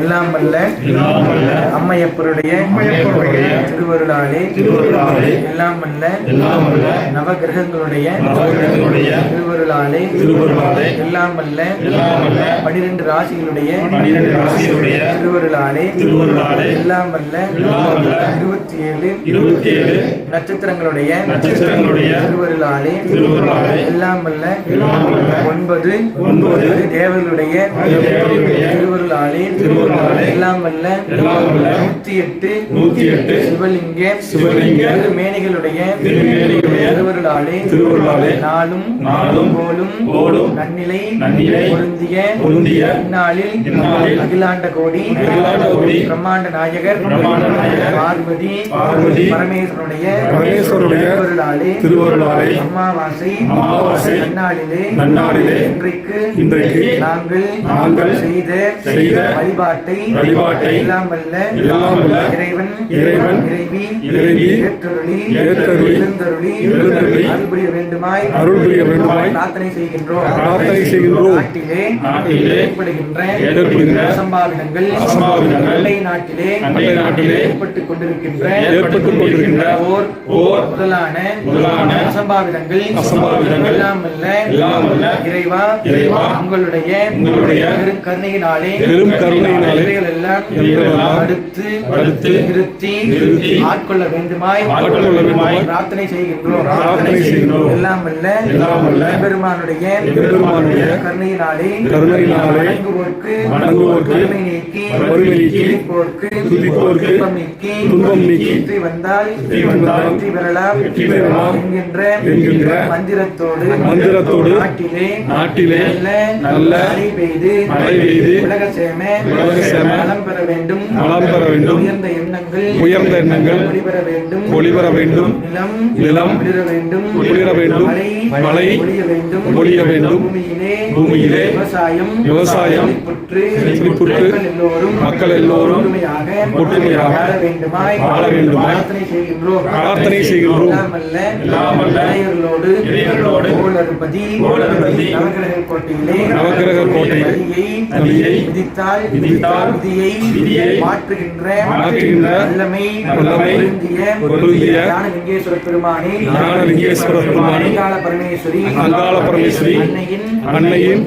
எல்லாம் வல்ல அம்மையப்பருடைய திருவருளாலே எல்லாம் வல்ல நவகிரகங்களுடைய திருவருளாலே எல்லாம் வல்ல 12 ராசிகளுடைய திருவருளாலே எல்லாம் வல்ல 27 நட்சத்திரங்களுடைய திருவருளாலே எல்லாம் வல்ல 9 தேவர்களுடைய திருவருளாலே எல்லாம் வல்ல 108 சிவலிங்க திருமேனிகளுடைய திருவருளாலே நாளும் போலும் நன்னிலை பொருந்திய இந்நாளில் அகிலாண்ட கோடி பிரம்மாண்ட நாயகர் பார்வதி பரமேஸ்வருடைய திருவருளாலே அமாவாசை நன்னாளிலே இன்றைக்கு நாங்கள் செய்த வழிபாட்டை எல்லாம் வல்ல இறைவன் இறைவி ஏற்றருளி அருள் புரிய வேண்டுமாய் பிரார்த்தனை செய்கின்றோம். நாட்டிலே ஏற்படுகின்ற அசம்பாவிதங்கள் நாட்டிலே ஏற்பட்டுக் கொண்டிருக்கின்ற முதலான அசம்பாவிதங்கள் எல்லாம் வல்ல இறைவா உங்களுடைய கருணையினாலே எல்லாம் அடுத்து நிறுத்தி ஆட்கொள்ள வேண்டுமாய் பிரார்த்தனை செய்கின்றோம். எல்லாம் வல்ல பெருமானுடைய கருணையினாலே வணங்குவோர்க்கு வறுமை நீக்கி துதிப்போர்க்கு துன்பம் நீக்கி வந்தால் வெற்றி பெறலாம் என்கின்ற மந்திரத்தோடு நாட்டிலே நல்ல மழை பெய்து உலக சேம நலம் பெற வேண்டும் உயர்ந்த எண்ணங்கள் ஒளிபெற வேண்டும் நிலம் குளிர வேண்டும் மழை பொழிய வேண்டும் பூமியிலே விவசாயம் மக்கள் எல்லோரும் ஒற்றுமையாக வாழ வேண்டுமாய் பிரார்த்தனை செய்கின்றோம். நவக்கிரக கோட்டையை விதித்தால் விதியை மாற்றுகின்ற வல்லமை பொருந்திய ஞானலிங்கேஸ்வர பெருமானே அங்காள பரமேஸ்வரி அன்னையின்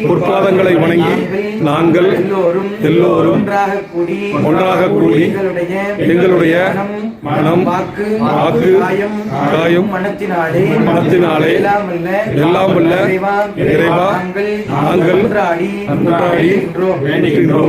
பொற்பாதங்களை வணங்கி நாங்கள் எல்லோரும் ஒன்றாக கூடி எங்களுடைய மனம் வாக்கு காயம் மனத்தினாலே எல்லாம் வல்ல இறைவா நாங்கள் வேண்டுகின்றோம்.